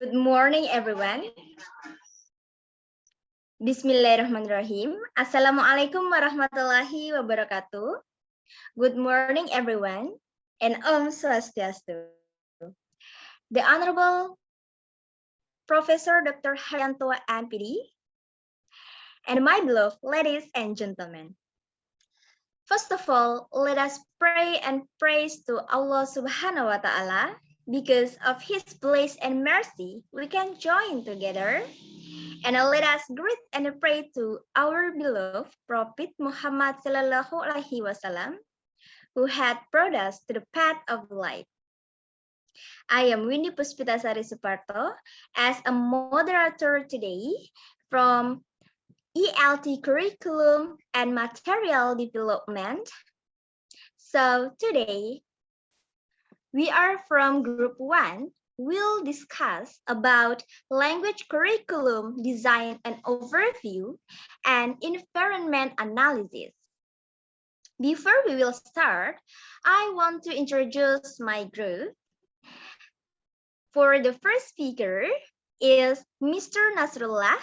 Good morning, everyone. Bismillahirrahmanirrahim. Assalamualaikum warahmatullahi wabarakatuh. Good morning, everyone, and Om Swastiastu. The Honorable Professor Dr. Haryanto MPD, and my beloved ladies and gentlemen. First of all, let us pray and praise to Allah Subhanahu wa Ta'ala. Because of His bliss and mercy, we can join together. And let us greet and pray to our beloved Prophet Muhammad Sallallahu Alaihi Wasallam, who had brought us to the path of life. I am Windy Puspitasari Suparto as a moderator today from ELT Curriculum and Material Development. So today, we are from Group 1. We'll discuss about language curriculum design and overview and environment analysis. Before we will start, I want to introduce my group. For the first speaker is Mr. Nasrullah.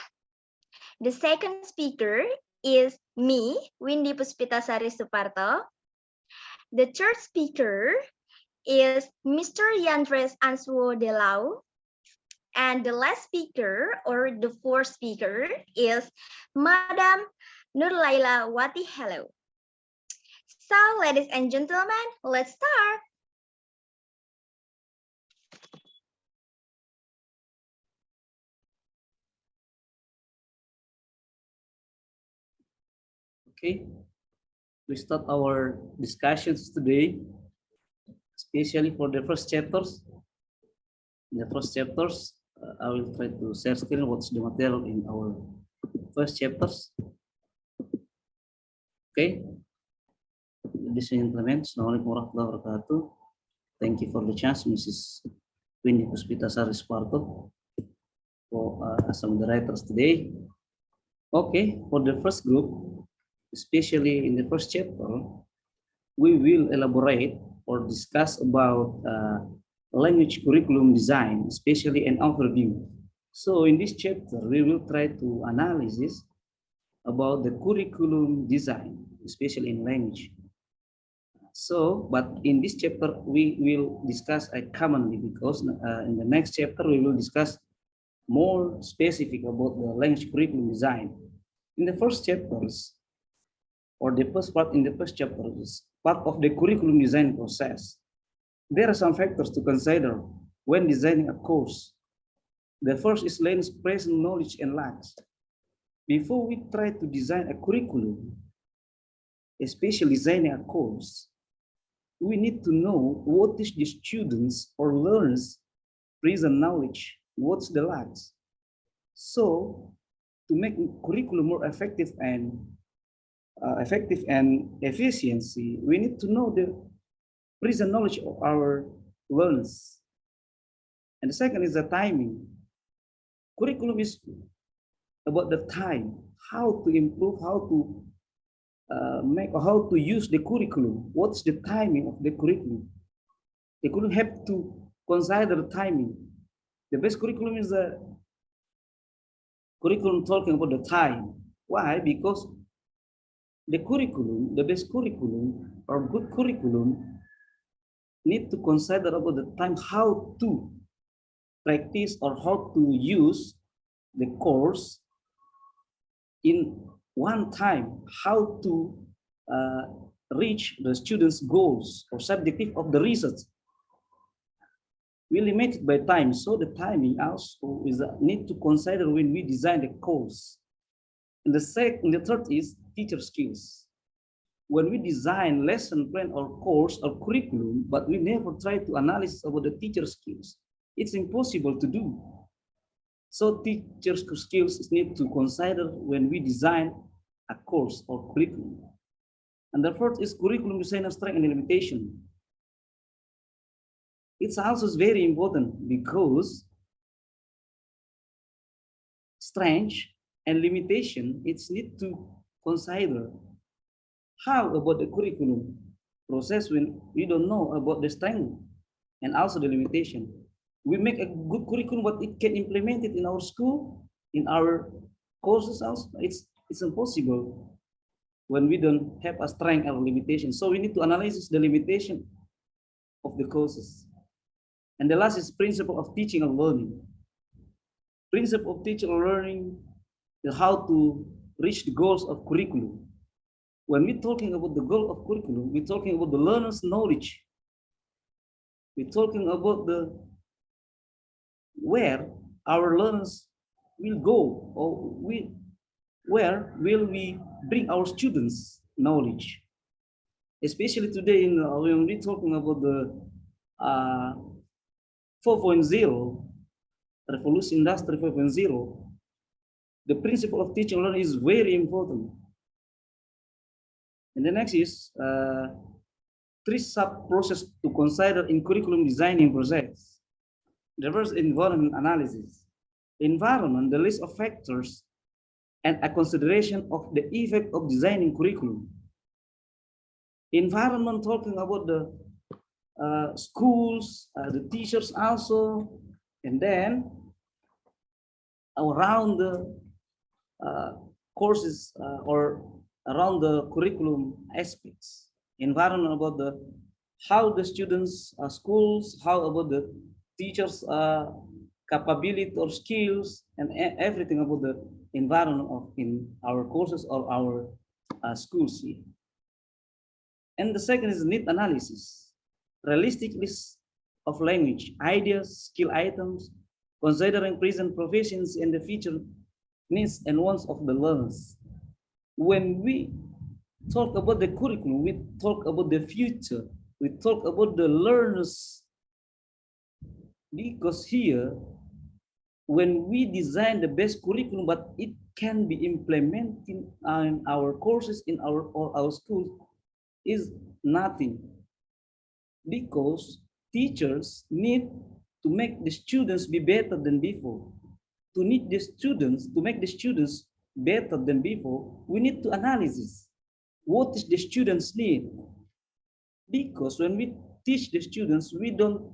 The second speaker is me, Windy Puspitasari Suparto. The third speaker is Mr. Yandres Ansuo Delau. And the last speaker, or the fourth speaker, is Madam Nurlaila Wati Hello. So, ladies and gentlemen, let's start. Okay, we start our discussions today, especially for the first chapters. In the first chapters, I will try to share screen what's the material in our first chapters. Okay, ladies and gentlemen, Assalamualaikum warahmatullahi wabarakatuh. Thank you for the chance, Mrs. Windy Puspitasari Suparto, for some of the writers today. Okay, for the first group, especially in the first chapter, we will elaborate or discuss about language curriculum design, especially an overview. So in this chapter, we will try to analyze about the curriculum design, especially in language. So, but in this chapter, we will discuss commonly because in the next chapter, we will discuss more specific about the language curriculum design. In the first chapters, or the first part in the first chapter is part of the curriculum design process. There are some factors to consider when designing a course. The first is learner's present knowledge and lacks. Before we try to design a curriculum, especially designing a course, we need to know what is the students or learners' present knowledge, what's the lacks. So, to make curriculum more effective and efficiency, we need to know the present knowledge of our learners. And the second is the timing. Curriculum is about the time, how to improve, how to make, or how to use the curriculum. What's the timing of the curriculum? The curriculum have to consider the timing. The best curriculum is the curriculum talking about the time. Why? Because the curriculum, the best curriculum or good curriculum need to consider about the time how to practice or how to use the course in one time, how to reach the students' goals or subjective of the research. We limited by time, so the timing also is a need to consider when we design the course. And the third is teacher skills. When we design lesson plan or course or curriculum, but we never try to analyze about the teacher skills, it's impossible to do. So teacher skills need to consider when we design a course or curriculum. And the fourth is curriculum design strength and limitation. It's also very important because strength and limitation, it's need to consider how about the curriculum process when we don't know about the strength and also the limitation. we make a good curriculum, but it can implement it in our school, in our courses also. It's impossible when we don't have a strength or limitation. So we need to analyze the limitation of the courses. And the last is principle of teaching and learning. Principle of teaching and learning is how to reach the goals of curriculum. When we're talking about the goal of curriculum, we're talking about the learner's knowledge. We're talking about the where our learners will go, or where will we bring our students knowledge. Especially today, when we're talking about the 4.0, Revolution Industry 4.0, the principle of teaching and learning is very important. And the next is three sub-process to consider in curriculum designing process. The first, environment analysis. Environment, the list of factors and a consideration of the effect of designing curriculum. Environment, talking about the schools, the teachers also, and then around the courses or around the curriculum aspects. Environment about the how the students, schools, how about the teachers' capability or skills, and everything about the environment of in our courses or our schools here. And the second is need analysis, realistic list of language, ideas, skill items, considering present proficiency and the future needs and wants of the learners. When we talk about the curriculum, we talk about the future, we talk about the learners, because here, when we design the best curriculum, but it can be implemented in our courses, in our schools, is nothing. Because teachers need to make the students be better than before. To make the students better than before, we need to analyze what is the students need. Because when we teach the students, we don't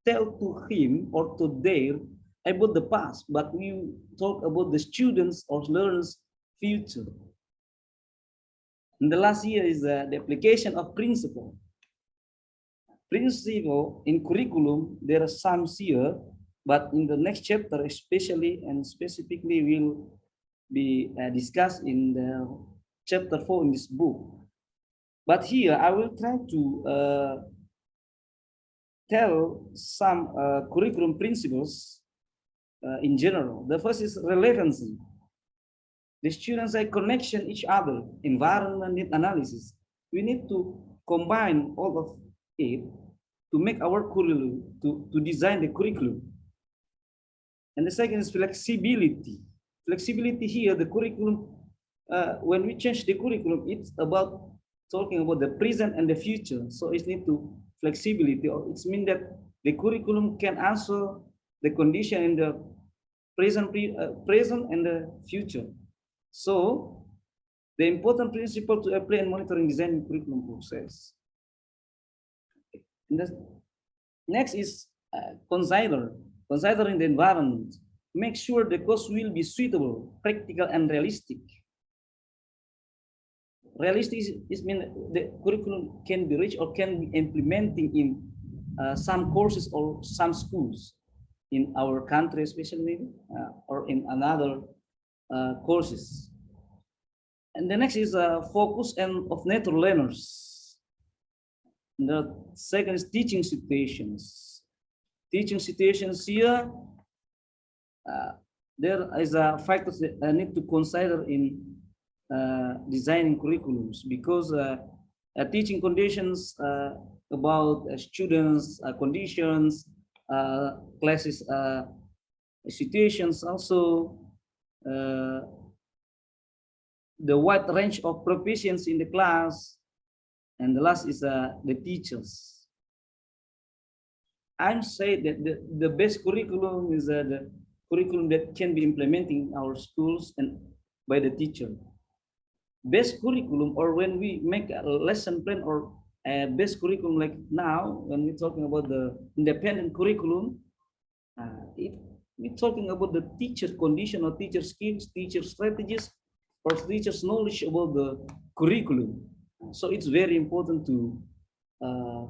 tell to him or to them about the past, but we talk about the students or learners' future. And the last year is the application of principle. Principle in curriculum, there are some here, but in the next chapter, especially and specifically, will be discussed in the chapter 4 in this book. But here I will try to tell some curriculum principles in general. The first is relevancy. The students are connection each other, environment need analysis. We need to combine all of it to make our curriculum, to design the curriculum. And the second is flexibility. Flexibility here, the curriculum, when we change the curriculum, it's about talking about the present and the future. So it needs to flexibility, or it's mean that the curriculum can answer the condition in the present and the future. So the important principle to apply and monitoring design curriculum process. And the next is considering the environment. Make sure the course will be suitable, practical, and realistic. Realistic is mean the curriculum can be reached or can be implementing in some courses or some schools in our country, especially, or in another courses. And the next is focus of natural learners. And the second is teaching situations. Teaching situations here, there is a factors that I need to consider in designing curriculums, because teaching conditions about students, conditions, classes, situations, also the wide range of proficiency in the class, and the last is the teachers. I'm saying that the best curriculum is the curriculum that can be implemented in our schools and by the teacher. Best curriculum, or when we make a lesson plan or a best curriculum, like now when we're talking about the independent curriculum, We're talking about the teacher condition or teacher skills, teacher strategies, or teacher's knowledge about the curriculum. So it's very important to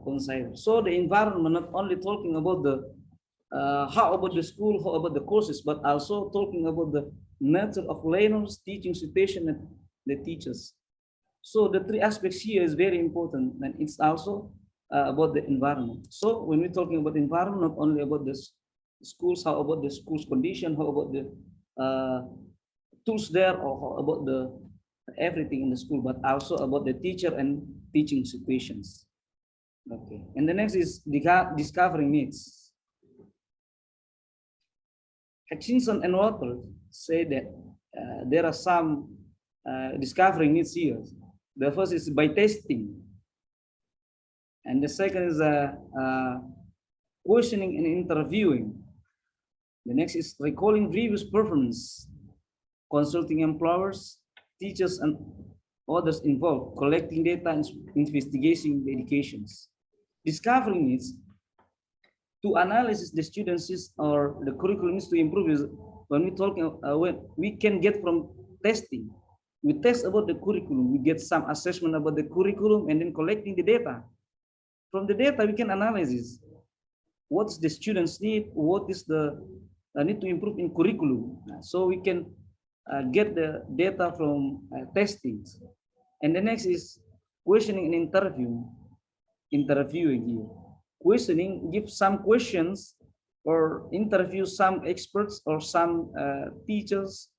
consider. So the environment, not only talking about the how about the school, how about the courses, but also talking about the nature of learners, teaching situation, and the teachers. So the three aspects here is very important, and it's also about the environment. So when we're talking about environment, not only about the schools, how about the school's condition, how about the tools there, or how about the everything in the school, but also about the teacher and teaching situations. Okay, and the next is discovering needs. Hutchinson and Walter say that there are some discovering needs here. The first is by testing, and the second is questioning and interviewing. The next is recalling previous performance, consulting employers, teachers, and others involved, collecting data and investigating the educations. Discovering needs to analyze the students or the curriculum needs to improve is when we talk when we can get from testing. We test about the curriculum, we get some assessment about the curriculum, and then collecting the data. From the data, we can analyze what's the students need, what is the need to improve in curriculum. So we can get the data from testing. And the next is questioning and interviewing here. Questioning, give some questions or interview some experts or some teachers,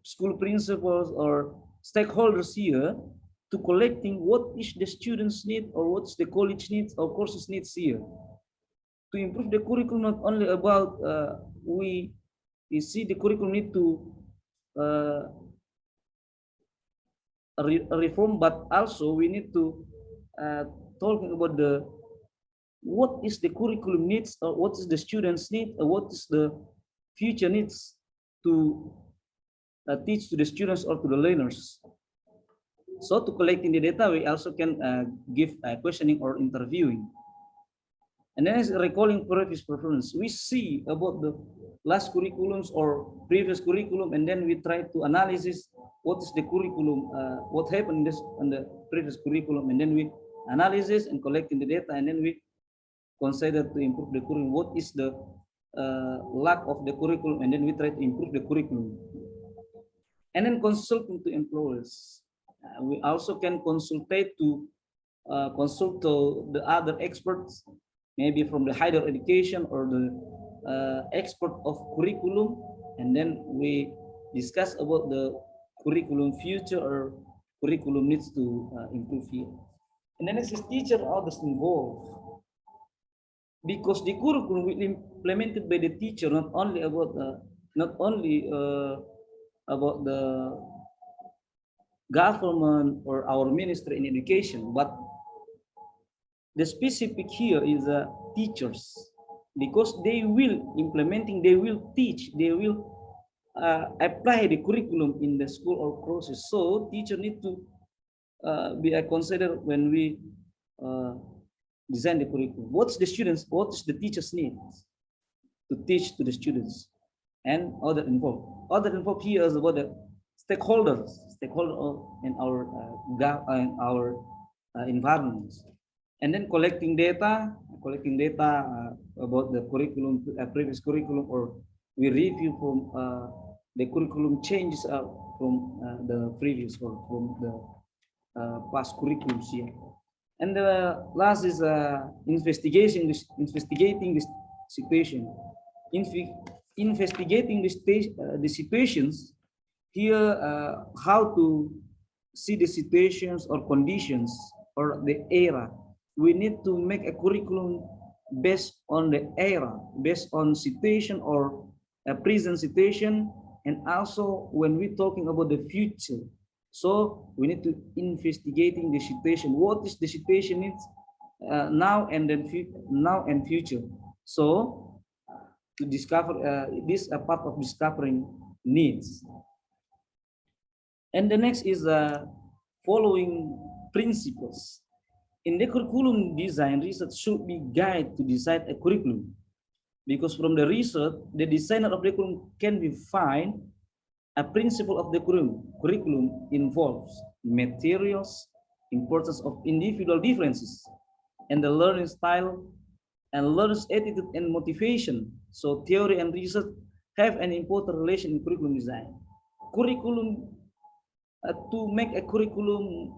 school principals or stakeholders here to collecting what is the students need or what's the college needs or courses needs here. To improve the curriculum, not only about we see the curriculum need to reform, but also we need to talking about the what is the curriculum needs or what is the students need or what is the future needs to teach to the students or to the learners. So to collecting the data, we also can give questioning or interviewing. And then recalling previous performance. We see about the last curriculums or previous curriculum, and then we try to analyze what is the curriculum, what happened in this on the previous curriculum, and then we analyze and collecting the data, and then we consider to improve the curriculum. What is the lack of the curriculum, and then we try to improve the curriculum. And then consulting to employers. We also can consult to the other experts, maybe from the higher education or the expert of curriculum, and then we discuss about the curriculum future or curriculum needs to improve here. And then it's teacher others involved, because the curriculum will implemented by the teacher, not only about about the government or our ministry in education, but the specific here is teachers, because they will implementing, they will teach, they will apply the curriculum in the school or courses. So teacher need to be considered when we design the curriculum. What's the students, what is the teachers need to teach to the students, and other involved. Other involved here is about the stakeholders in our environments. And then collecting data about the curriculum, previous curriculum, or we review from the curriculum changes from the previous or from the past curriculums here. And the last is investigating this situation. Investigating the situations here, how to see the situations or conditions or the era. We need to make a curriculum based on the era, based on situation or a present situation, and also when we're talking about the future. So we need to investigating the situation. What is the situation needs now and then now and future. So to discover this a part of discovering needs. And the next is following principles. In the curriculum design, research should be guide to decide a curriculum. Because from the research, the designer of the curriculum can define a principle of the curriculum involves materials, importance of individual differences, and the learning style and learner's attitude and motivation. So theory and research have an important relation in curriculum design. Curriculum, to make a curriculum,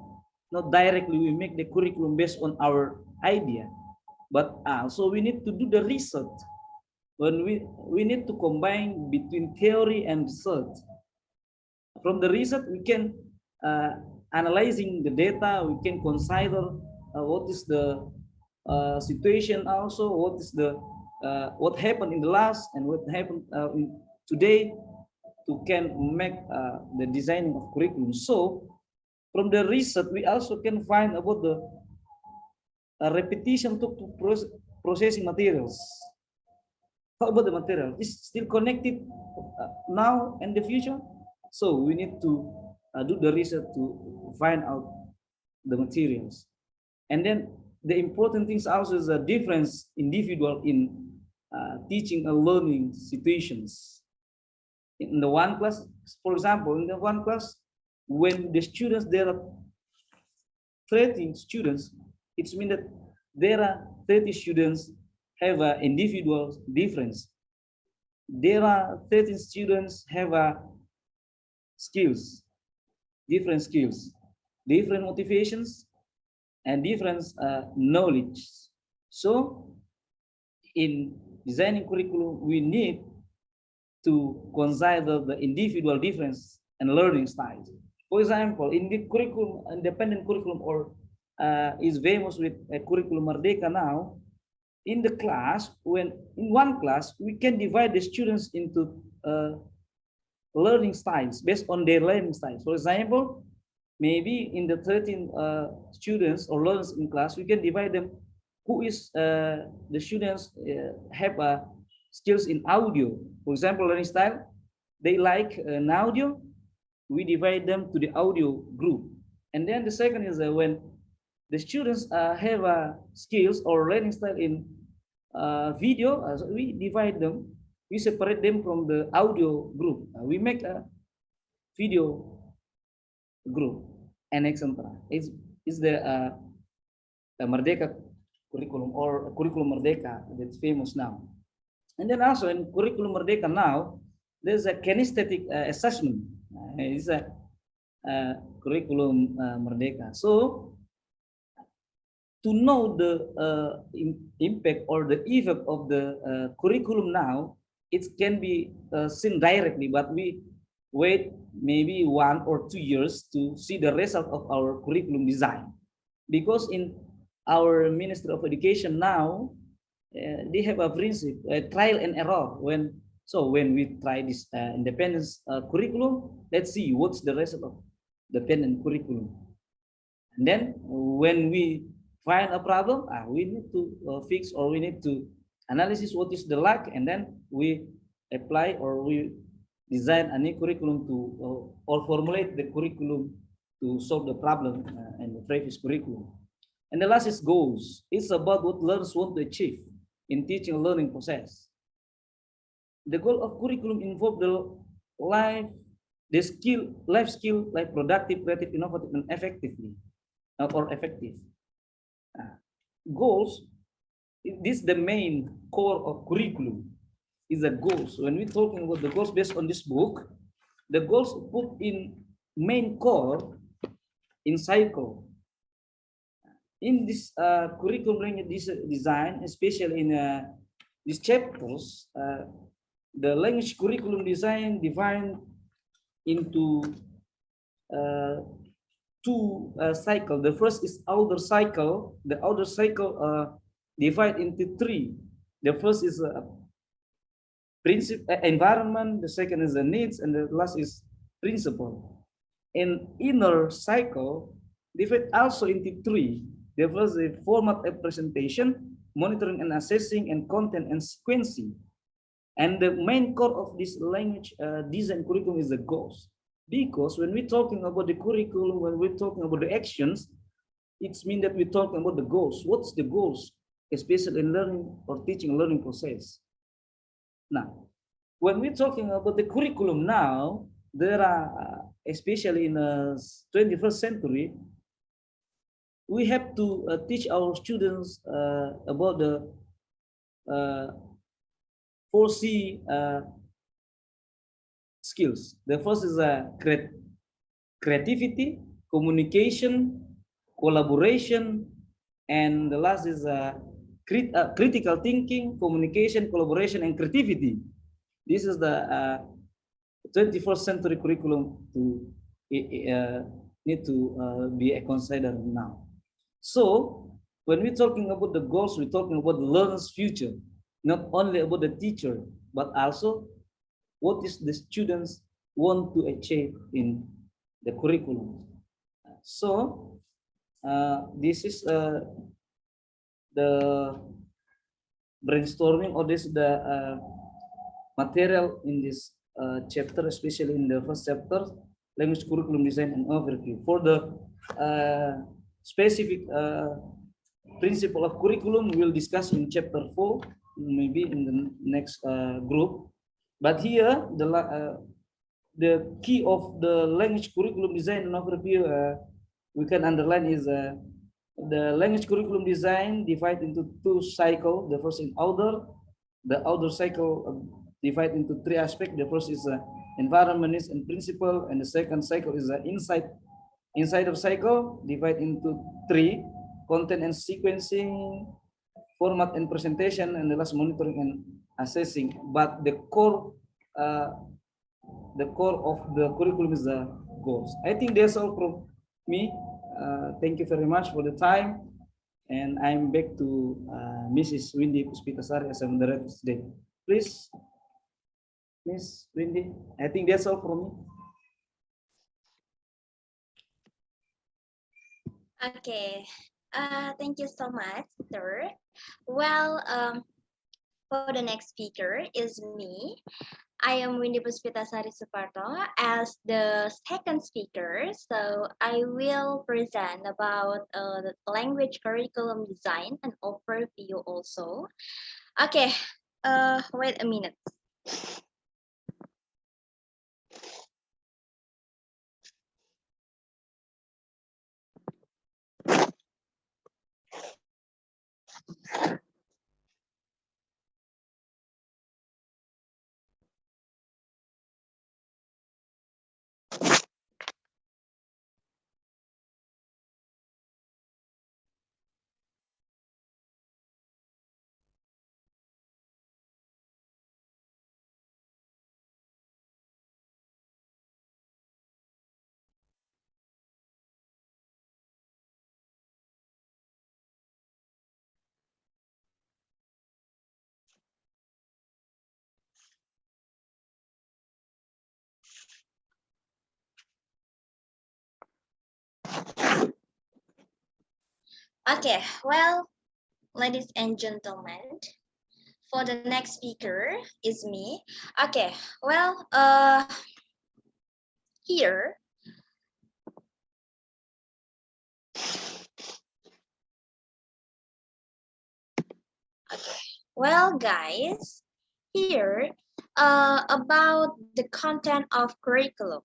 not directly we make the curriculum based on our idea, but also we need to do the research. When we need to combine between theory and research. From the research, we can analyzing the data, we can consider what is the situation, also what is the what happened in the last and what happened in today, to can make the designing of curriculum. So from the research, we also can find about the repetition to processing materials. How about the material? Is still connected now and the future? So we need to do the research to find out the materials. And then the important things also is a difference individual in teaching and learning situations. In the one class, for example, in the one class, when the students, there are 30 students, it means that there are 30 students have an individual difference. There are 13 students have a skills, different skills, different motivations, and different knowledge. So in designing curriculum, we need to consider the individual difference and learning styles. For example, in the curriculum, independent curriculum, or is famous with a curriculum Merdeka now, in the class, when in one class, we can divide the students into learning styles based on their learning styles. For example, maybe in the 13 students or learners in class, we can divide them who is the students have skills in audio. For example, learning style, they like an audio, we divide them to the audio group. And then the second is when the students have skills or learning style in video, we divide them, we separate them from the audio group. We make a video group, and etc. Is the Merdeka curriculum, or curriculum Merdeka that's famous now. And then also in curriculum Merdeka now, there's a kinesthetic assessment. It's a curriculum Merdeka. So to know the impact or the effect of the curriculum now, it can be seen directly, but we wait maybe 1 or 2 years to see the result of our curriculum design. Because in our Ministry of Education now, they have a principle, trial and error. When we try this independence curriculum, let's see what's the result of the dependent curriculum. And then when we find a problem, we need to fix, or we need to analysis what is the lack, and then we apply or we design a new curriculum to or formulate the curriculum to solve the problem in the previous curriculum. And the last is goals. It's about what learners want to achieve in teaching and learning process. The goal of curriculum involve the life skill, like productive, creative, innovative, and effectively, or effective. Goals, this is the main core of curriculum, is the goals. When we're talking about the goals based on this book, the goals put in main core in cycle. In this curriculum design, especially in these chapters, the language curriculum design divided into two cycles. The first is outer cycle. The outer cycle divided into 3. The first is environment. The second is the needs, and the last is principle. In inner cycle, divided also into 3. The first is format of presentation, monitoring and assessing, and content and sequencing. And the main core of this language design curriculum is the goals. Because when we're talking about the curriculum, when we're talking about the actions, it means that we're talking about the goals. What's the goals, especially in learning or teaching and learning process? Now, when we're talking about the curriculum now, there are, especially in the 21st century, we have to teach our students about the 4C skills. The first is creativity, communication, collaboration, and the last is critical thinking, communication, collaboration, and creativity. This is the 21st century curriculum to need to be considered now. So when we're talking about the goals, we're talking about the learner's future, not only about the teacher, but also what is the students want to achieve in the curriculum. So this is the brainstorming, or this is the material in this chapter, especially in the first chapter, language curriculum design and overview. For the specific principle of curriculum, we'll discuss in chapter 4, maybe in the next group. But here, the key of the language curriculum design and overview we can underline is the language curriculum design divided into 2 cycles. The first is outer. The outer cycle divided into 3 aspects. The first is environment and principle, and the second cycle is insider cycle divided into 3: content and sequencing, format and presentation, and the last monitoring and assessing. But the core of the curriculum is the goals. I think that's all from me. Thank you very much for the time, and I'm back to Mrs. Windy Puspitasari as a moderator today. Please, Miss Windy. I think that's all from me. Okay, thank you so much, sir. Well, for the next speaker is me. I am Windy Puspitasari Suparto as the second speaker. So I will present about the language curriculum design and overview also. Okay, wait a minute. Okay, well, ladies and gentlemen, for the next speaker is me. Okay, well, here, okay, well, guys, here, about the content of curriculum.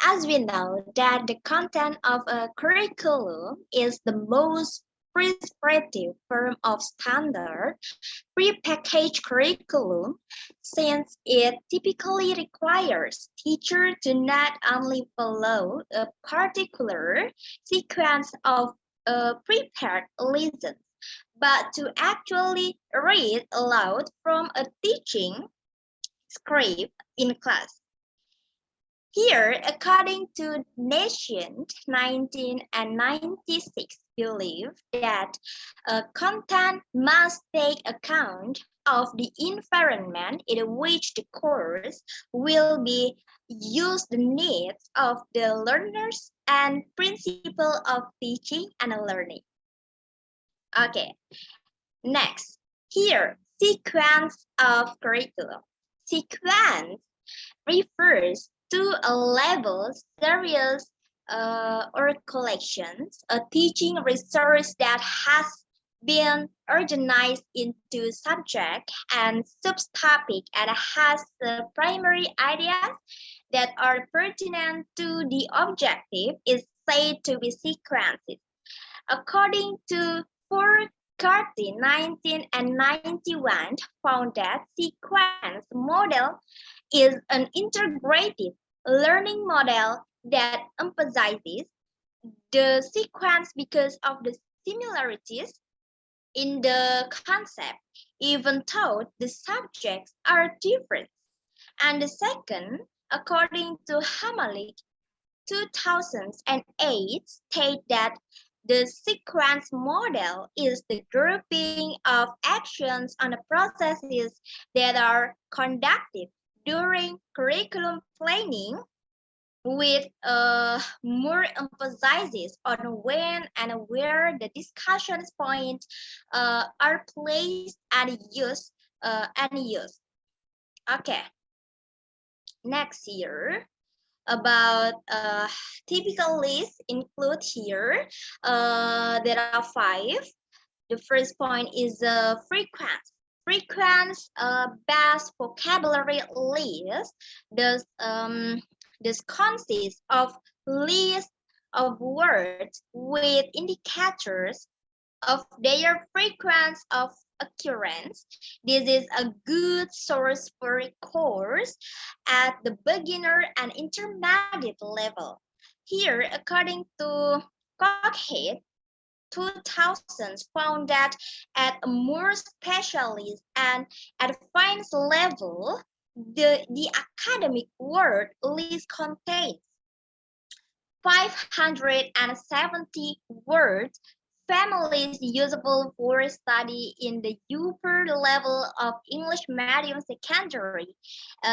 As we know that the content of a curriculum is the most prescriptive form of standard prepackaged curriculum, since it typically requires teachers to not only follow a particular sequence of prepared lessons, but to actually read aloud from a teaching script in class. Here, according to Nation 1996, believe that content must take account of the environment in which the course will be used, the needs of the learners, and principle of teaching and learning. Okay, next, here, sequence of curriculum. Sequence refers to a level, series, or collections, a teaching resource that has been organized into subject and subtopic and has the primary ideas that are pertinent to the objective is said to be sequences. According to Furcarty, 1991 found that sequence model is an integrative learning model that emphasizes the sequence because of the similarities in the concept, even though the subjects are different. And the second, according to Hamalik, 2008 state that the sequence model is the grouping of actions on the processes that are conducted during curriculum planning with more emphasis on when and where the discussion points are placed and used. Okay, next year about typical list include here. There are 5. The first point is frequency. Frequency based vocabulary list. This consists of list of words with indicators of their frequency of occurrence. This is a good source for a course at the beginner and intermediate level. Here, according to Cockhead, 2000 found that at a more specialist and advanced level, the academic word list contains 570 words, families usable for study in the upper level of English medium secondary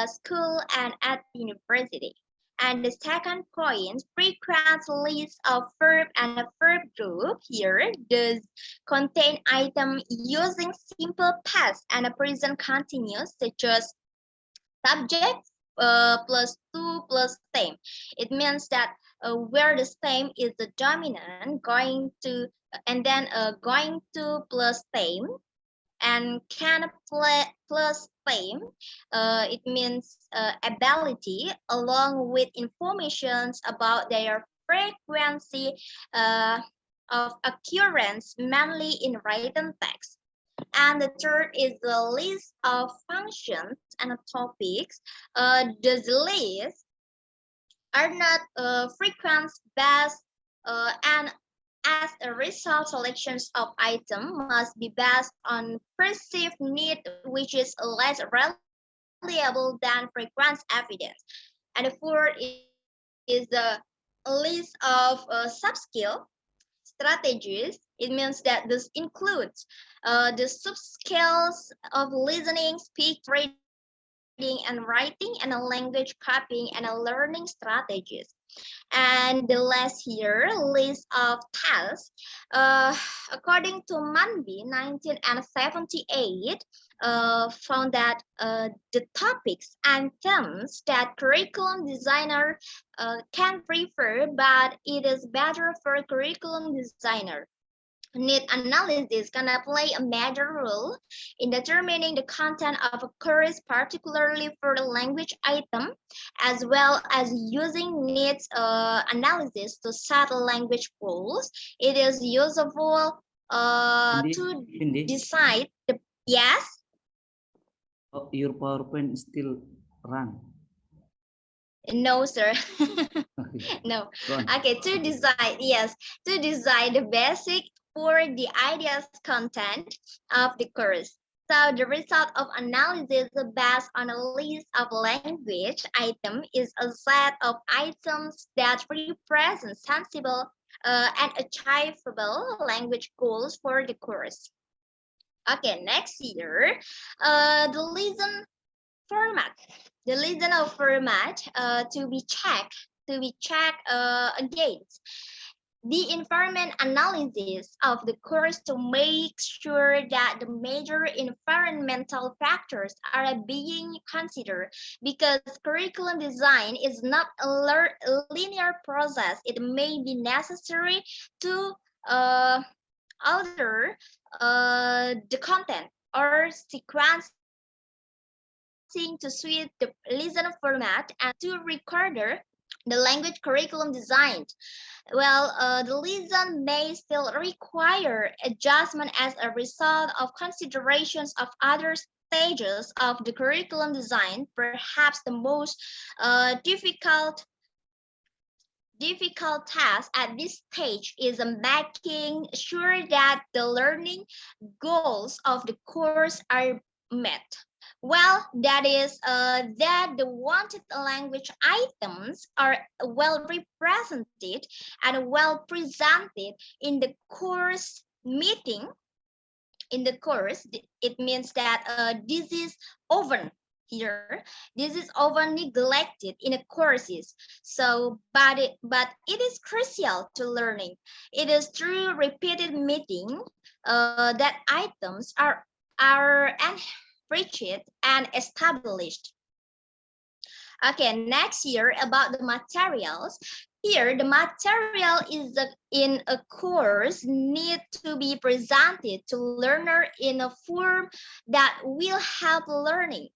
school and at university. And the second point, frequent list of verb and a verb group here does contain item using simple past and a present continuous such as subject plus to plus same. It means that where the same is the dominant, going to and then going to plus same and can plus same. It means ability along with informations about their frequency of occurrence, mainly in written text. And the third is the list of functions and topics. These lists are not frequency based and as a result, selections of items must be based on perceived need, which is less reliable than frequency evidence. And the fourth is the list of sub-skill strategies. It means that this includes the sub-skills of listening, speak, reading, and writing, and a language copying and a learning strategies. And the last here, list of tasks. According to Manby, 1978, found that the topics and themes that curriculum designer can prefer, but it is better for curriculum designer. Need analysis can play a major role in determining the content of a course, particularly for the language item, as well as using needs analysis to set language goals. It is useful to decide the yes. Oh, your PowerPoint is still run. No, sir. No. Okay, to decide, yes, to decide the basic for the ideas content of the course. So the result of analysis based on a list of language item is a set of items that represent sensible and achievable language goals for the course. Okay, next year, the lesson format. The lesson of format to be checked against the environment analysis of the course to make sure that the major environmental factors are being considered, because curriculum design is not a linear process. It may be necessary to alter the content or sequencing to suit the listen format and to recorder the language curriculum designed. Well, the lesson may still require adjustment as a result of considerations of other stages of the curriculum design. Perhaps the most difficult task at this stage is making sure that the learning goals of the course are met. Well, that is that the wanted language items are well represented and well presented in the course meeting. In the course, it means that this is often here. This is often neglected in the courses. So, but it is crucial to learning. It is through repeated meeting that items are enriched and established. Okay, next year about the materials. Here, the material is in a course need to be presented to learner in a form that will help learning.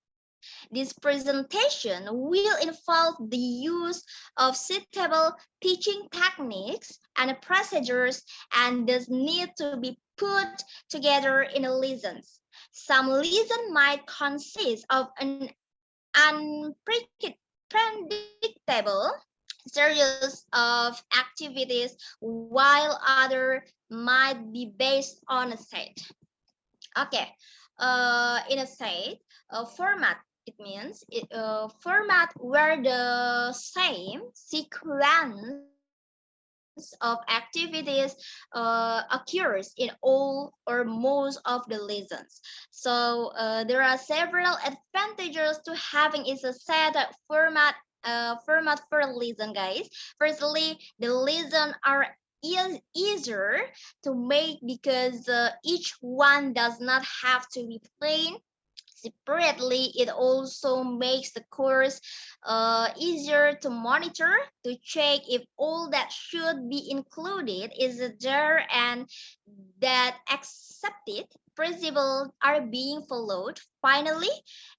This presentation will involve the use of suitable teaching techniques and procedures and does need to be put together in lessons. Some lesson might consist of an unpredictable series of activities, while other might be based on a set. Okay, in a set format, it means format where the same sequence of activities occurs in all or most of the lessons. So there are several advantages to having is a set format for a lesson, guys. Firstly, the lesson are easier to make because each one does not have to be plain separately. It also makes the course easier to monitor, to check if all that should be included is there and that accepted principles are being followed. Finally,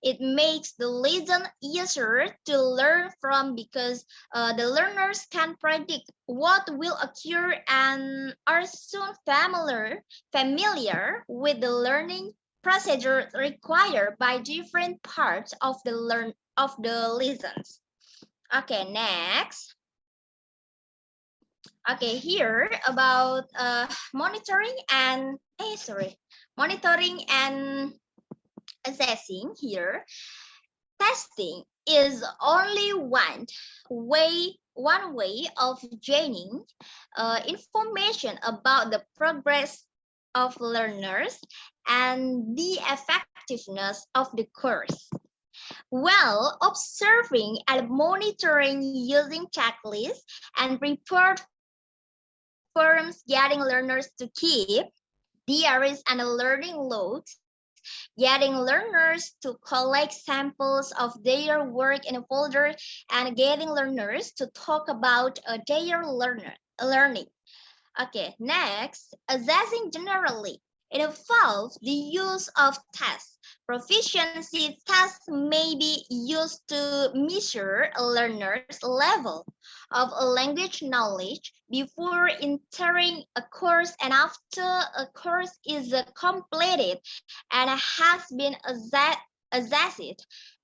it makes the lesson easier to learn from because the learners can predict what will occur and are soon familiar with the learning procedure required by different parts of the lessons. Okay, next. Okay, here about monitoring and assessing here. Testing is only one way of gaining information about the progress of learners and the effectiveness of the course. Well, observing and monitoring using checklists and report forms, getting learners to keep diaries and learning logs, getting learners to collect samples of their work in a folder, and getting learners to talk about their learning. Okay, next, assessing generally. It involves the use of tests. Proficiency tests may be used to measure a learner's level of language knowledge before entering a course and after a course is completed and has been assessed.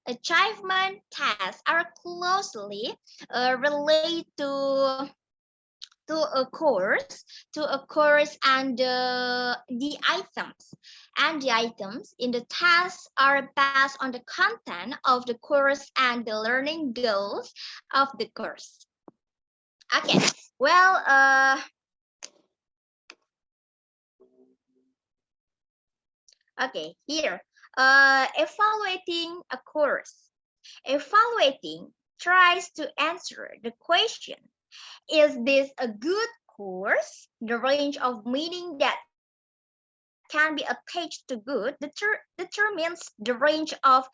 Achievement tests are closely related to a course and the items in the task are based on the content of the course and the learning goals of the course. Okay, well okay, here evaluating a course. Evaluating tries to answer the question: is this a good course? The range of meaning that can be attached to good determines the range of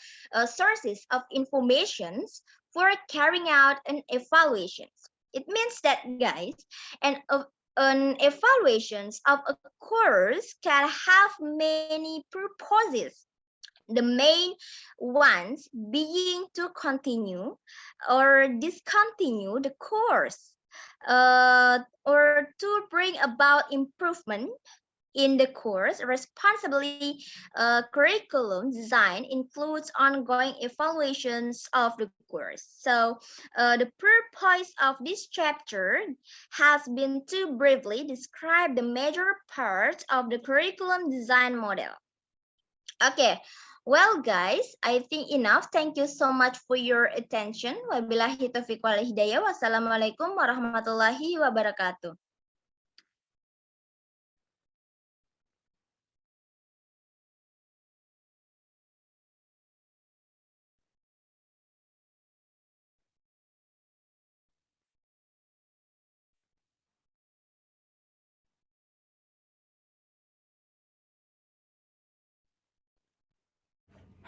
sources of information for carrying out an evaluation. It means that, guys, an An evaluations of a course can have many purposes. The main ones being to continue or discontinue the course, or to bring about improvement in the course. Responsibly, curriculum design includes ongoing evaluations of the course. So, the purpose of this chapter has been to briefly describe the major parts of the curriculum design model. Okay, well, guys, I think enough. Thank you so much for your attention. Wabillahi taufiq wal hidayah. Wassalamualaikum warahmatullahi wabarakatuh.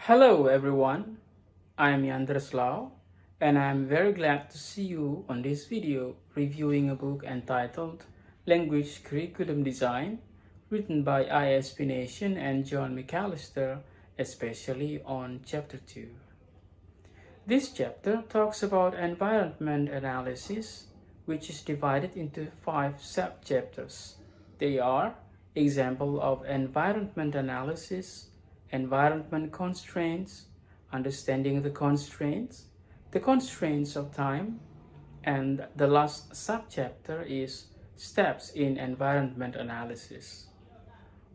Hello everyone, I am Yandras Lau and I am very glad to see you on this video reviewing a book entitled Language Curriculum Design, written by ISP Nation and John McAllister, especially on Chapter 2. This chapter talks about environment analysis, which is divided into 5 sub-chapters. They are example of environment analysis, environment constraints, understanding the constraints of time, and the last subchapter is steps in environment analysis.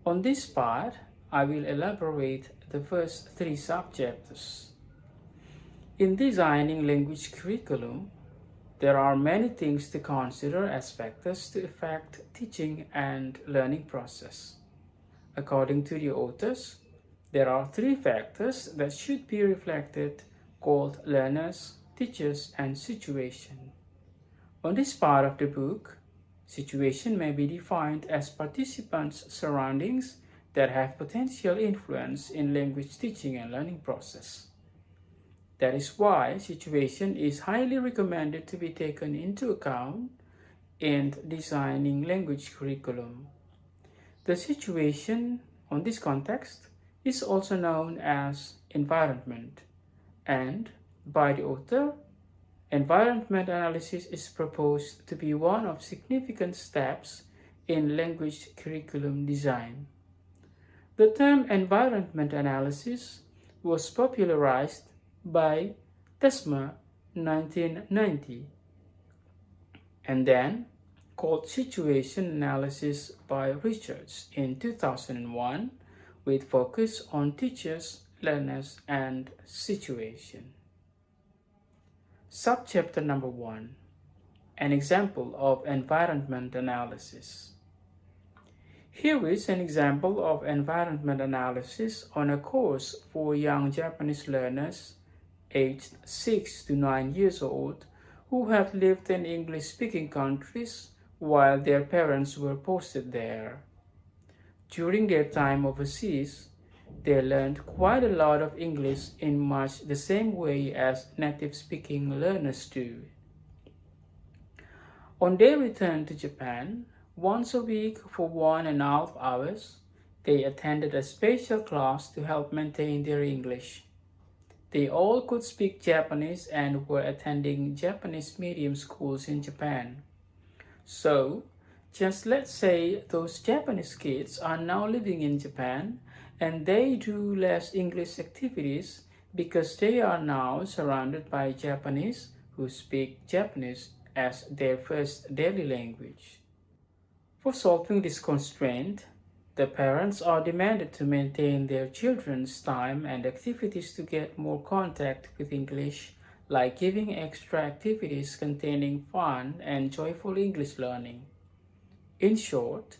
On this part, I will elaborate the first 3 subchapters. In designing language curriculum, there are many things to consider as factors to affect teaching and learning process. According to the authors, there are 3 factors that should be reflected, called learners, teachers, and situation. On this part of the book, situation may be defined as participants' surroundings that have potential influence in language teaching and learning process. That is why situation is highly recommended to be taken into account in designing language curriculum. The situation on this context is also known as environment, and by the author, environment analysis is proposed to be one of significant steps in language curriculum design. The term environment analysis was popularized by Tesma 1990 and then called situation analysis by Richards in 2001, with focus on teachers, learners, and situation. Subchapter number 1, an example of environment analysis. Here is an example of environment analysis on a course for young Japanese learners aged 6 to 9 years old who have lived in English-speaking countries while their parents were posted there. During their time overseas, they learned quite a lot of English in much the same way as native-speaking learners do. On their return to Japan, once a week for 1.5 hours, they attended a special class to help maintain their English. They all could speak Japanese and were attending Japanese medium schools in Japan. So, just let's say those Japanese kids are now living in Japan and they do less English activities because they are now surrounded by Japanese who speak Japanese as their first daily language. For solving this constraint, the parents are demanded to maintain their children's time and activities to get more contact with English, like giving extra activities containing fun and joyful English learning. In short,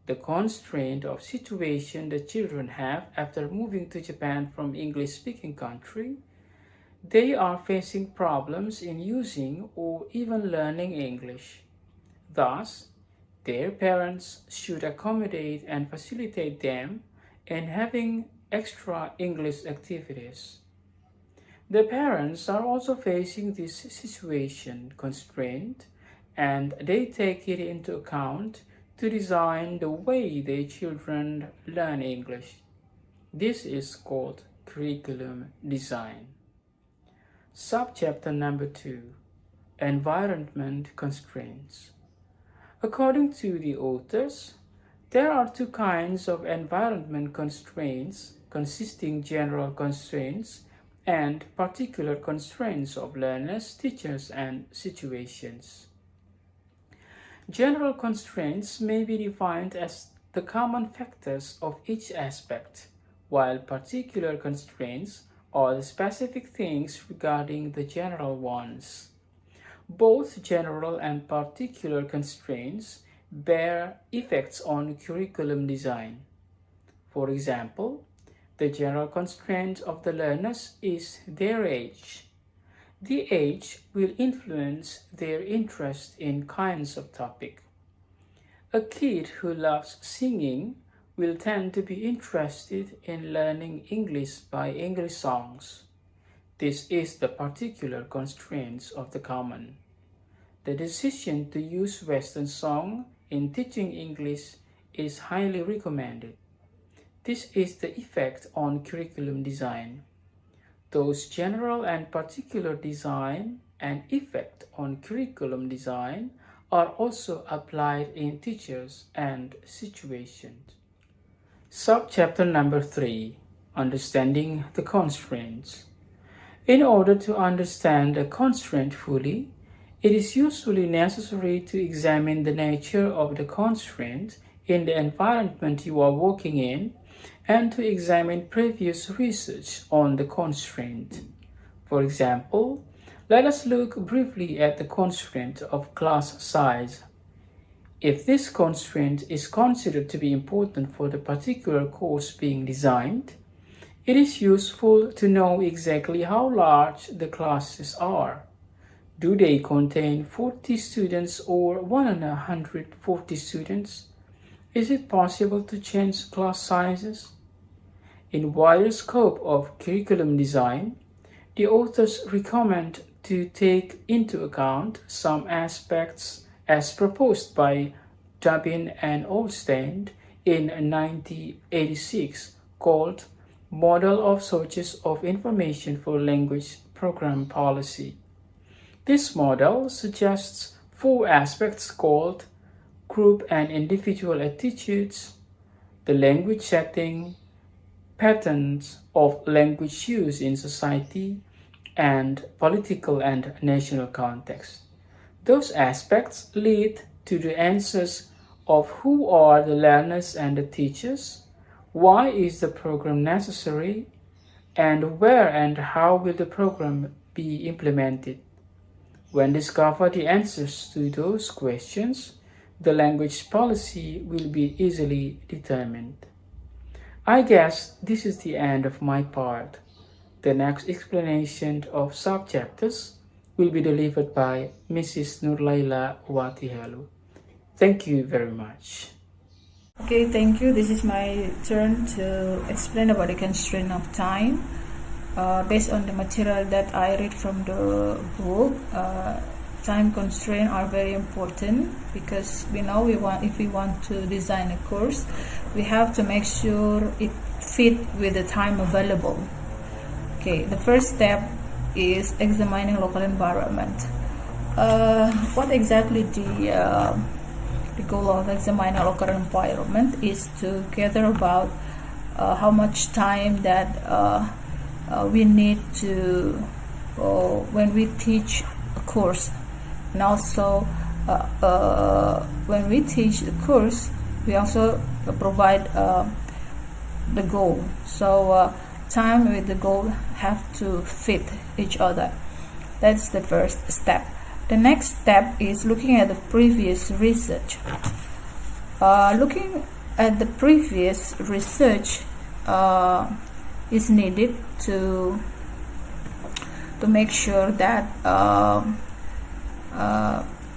the constraint of situation the children have after moving to Japan from English-speaking country, they are facing problems in using or even learning English. Thus, their parents should accommodate and facilitate them in having extra English activities. The parents are also facing this situation constraint and they take it into account to design the way their children learn English. This is called curriculum design. Subchapter number 2, Environment Constraints. According to the authors, there are two kinds of environment constraints, consisting general constraints and particular constraints of learners, teachers, and situations. General constraints may be defined as the common factors of each aspect, while particular constraints are the specific things regarding the general ones. Both general and particular constraints bear effects on curriculum design. For example, the general constraint of the learners is their age. The age will influence their interest in kinds of topic. A kid who loves singing will tend to be interested in learning English by English songs. This is the particular constraints of the common. The decision to use Western song in teaching English is highly recommended. This is the effect on curriculum design. Those general and particular design and effect on curriculum design are also applied in teachers and situations. Subchapter number 3, Understanding the Constraints. In order to understand a constraint fully, it is usually necessary to examine the nature of the constraint in the environment you are working in and to examine previous research on the constraint. For example, let us look briefly at the constraint of class size. If this constraint is considered to be important for the particular course being designed, it is useful to know exactly how large the classes are. Do they contain 40 students or 140 students? Is it possible to change class sizes? In wider scope of curriculum design, the authors recommend to take into account some aspects as proposed by Dubin and Olstein in 1986, called Model of Sources of Information for Language Program Policy. This model suggests 4 aspects called group and individual attitudes, the language setting, patterns of language use in society, and political and national context. Those aspects lead to the answers of who are the learners and the teachers, why is the program necessary, and where and how will the program be implemented. When discovered the answers to those questions, the language policy will be easily determined. I guess this is the end of my part. The next explanation of subchapters will be delivered by Mrs. Nurlaila Watihalu. Thank you very much. Okay, thank you. This is my turn to explain about the constraint of time. Based on the material that I read from the book, time constraints are very important because we know if we want to design a course, we have to make sure it fit with the time available. Okay, the first step is examining local environment. What exactly the goal of examining local environment is to gather about how much time that we need to when we teach a course, and also when we teach the course, we also provide the goal. So time with the goal have to fit each other. That's the first step. The next step is looking at the previous research. Looking at the previous research is needed to make sure that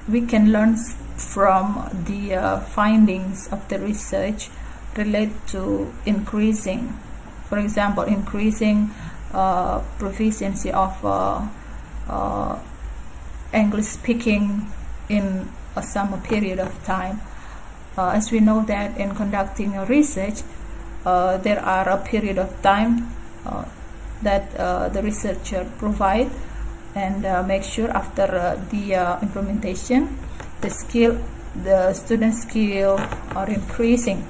we can learn from the findings of the research relate to increasing, for example, increasing proficiency of English speaking in some period of time. As we know that in conducting a research, there are a period of time that the researcher provide, and make sure after the implementation, the student skill are increasing.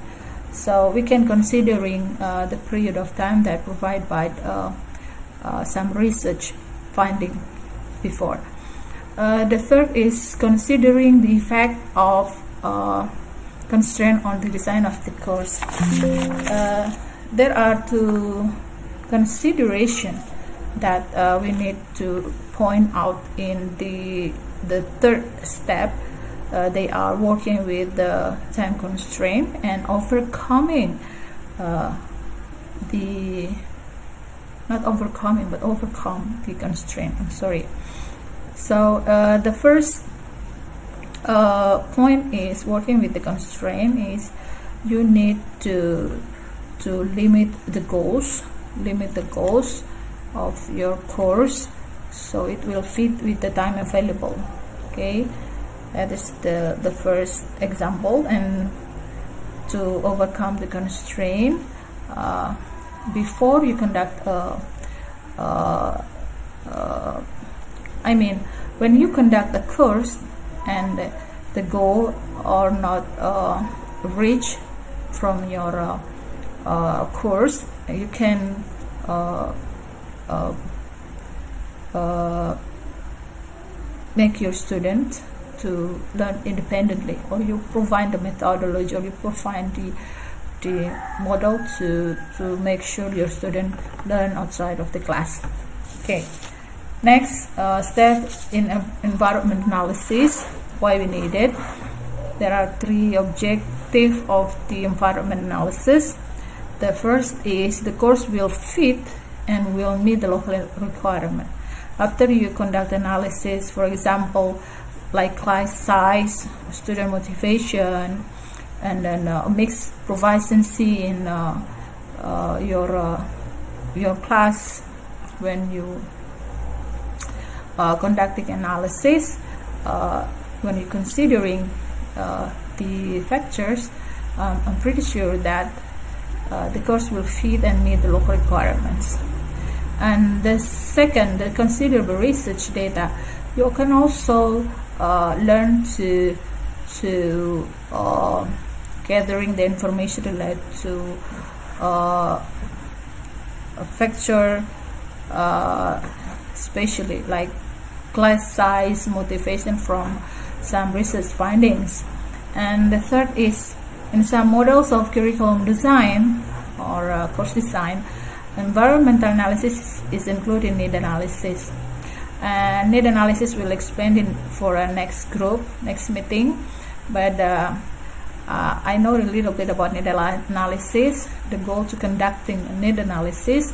So we can considering the period of time that provided by some research finding before. The third is considering the effect of constraint on the design of the course. There are two considerations that we need to point out in the third step. They are working with the time constraint and overcoming overcome the constraint. I'm sorry. So the first point is working with the constraint is you need to limit the goals of your course, so it will fit with the time available. Okay, that is the first example. And to overcome the constraint, before you conduct when you conduct a course and the goal are not reached from your course, you can make your student to learn independently, or you provide the methodology, or you provide the model to make sure your student learn outside of the class. Okay, next step in environment analysis. Why we need it? There are three objectives of the environment analysis. The first is the course will fit and will meet the local requirement. After you conduct analysis, for example, like class size, student motivation, and then mixed proficiency in your class, when you conducting analysis, when you're considering the factors, I'm pretty sure that the course will fit and meet the local requirements. And the second, the considerable research data. You can also learn to gathering the information related to a factor, especially like class size, motivation from some research findings. And the third is, in some models of curriculum design or course design, environmental analysis is included in need analysis. And need analysis will explain in for a next meeting, but I know a little bit about need analysis. The goal to conducting a need analysis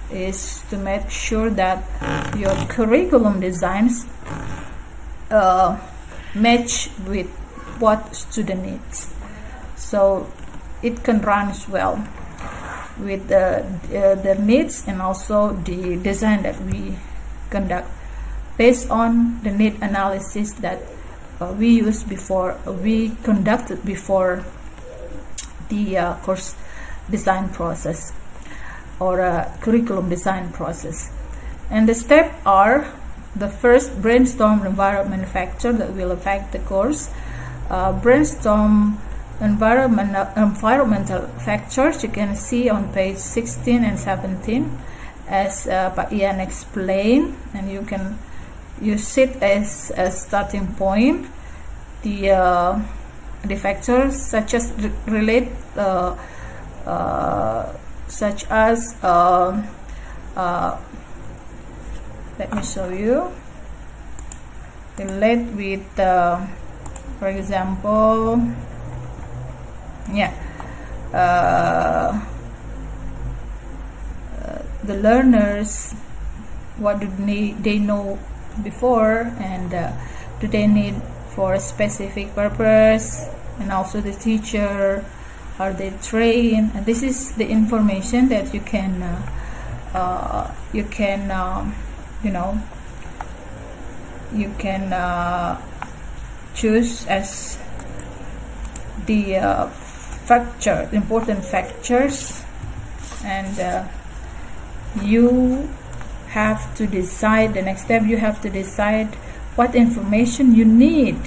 is to make sure that your curriculum designs match with what student needs, so it can run well with the needs and also the design that we conduct based on the need analysis that we conducted before the course design process or curriculum design process. And the steps are: the first, brainstorm environment factor that will affect the course. Brainstorm environmental factors you can see on page 16 and 17 as Pak Ian explained, and you can use it as a starting point. The factors such as let me show you. Relate with for example, the learners, what do they know before, and do they need for a specific purpose, and also the teacher, are they trained? And this is the information that you can choose as the important factors, and you have to decide. The next step, you have to decide what information you need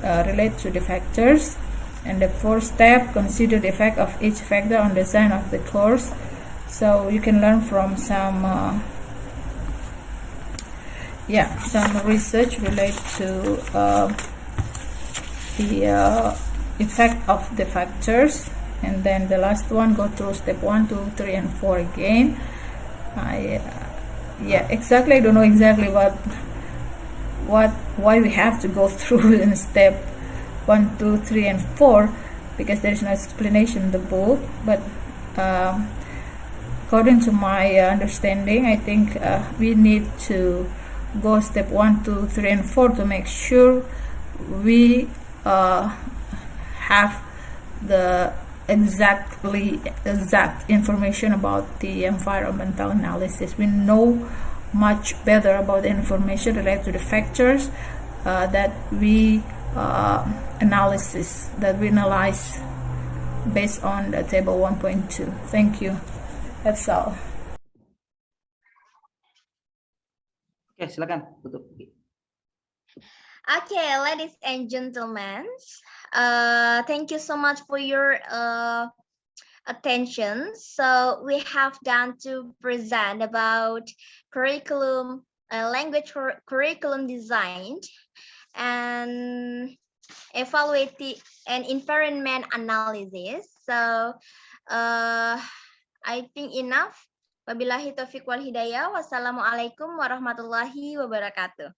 relate to the factors. And the fourth step, consider the effect of each factor on the design of the course. So you can learn from some research related to the effect of the factors. And then the last one, go through step 1, 2, 3, and 4 again. I don't know exactly why we have to go through in step 1, 2, 3, and 4, because there is no explanation in the book. But according to my understanding, I think we need to go step 1, 2, 3, and 4 to make sure we have the exact information about the environmental analysis. We know much better about the information related to the factors that we analyze based on the table 1.2. Thank you. That's all. Oke, silakan tutup. Okay, ladies and gentlemen, thank you so much for your attention. So we have done to present about curriculum, language curriculum design, and evaluate and environment analysis. So I think enough. Wabillahi taufiq wal hidayah. Wassalamualaikum warahmatullahi wabarakatuh.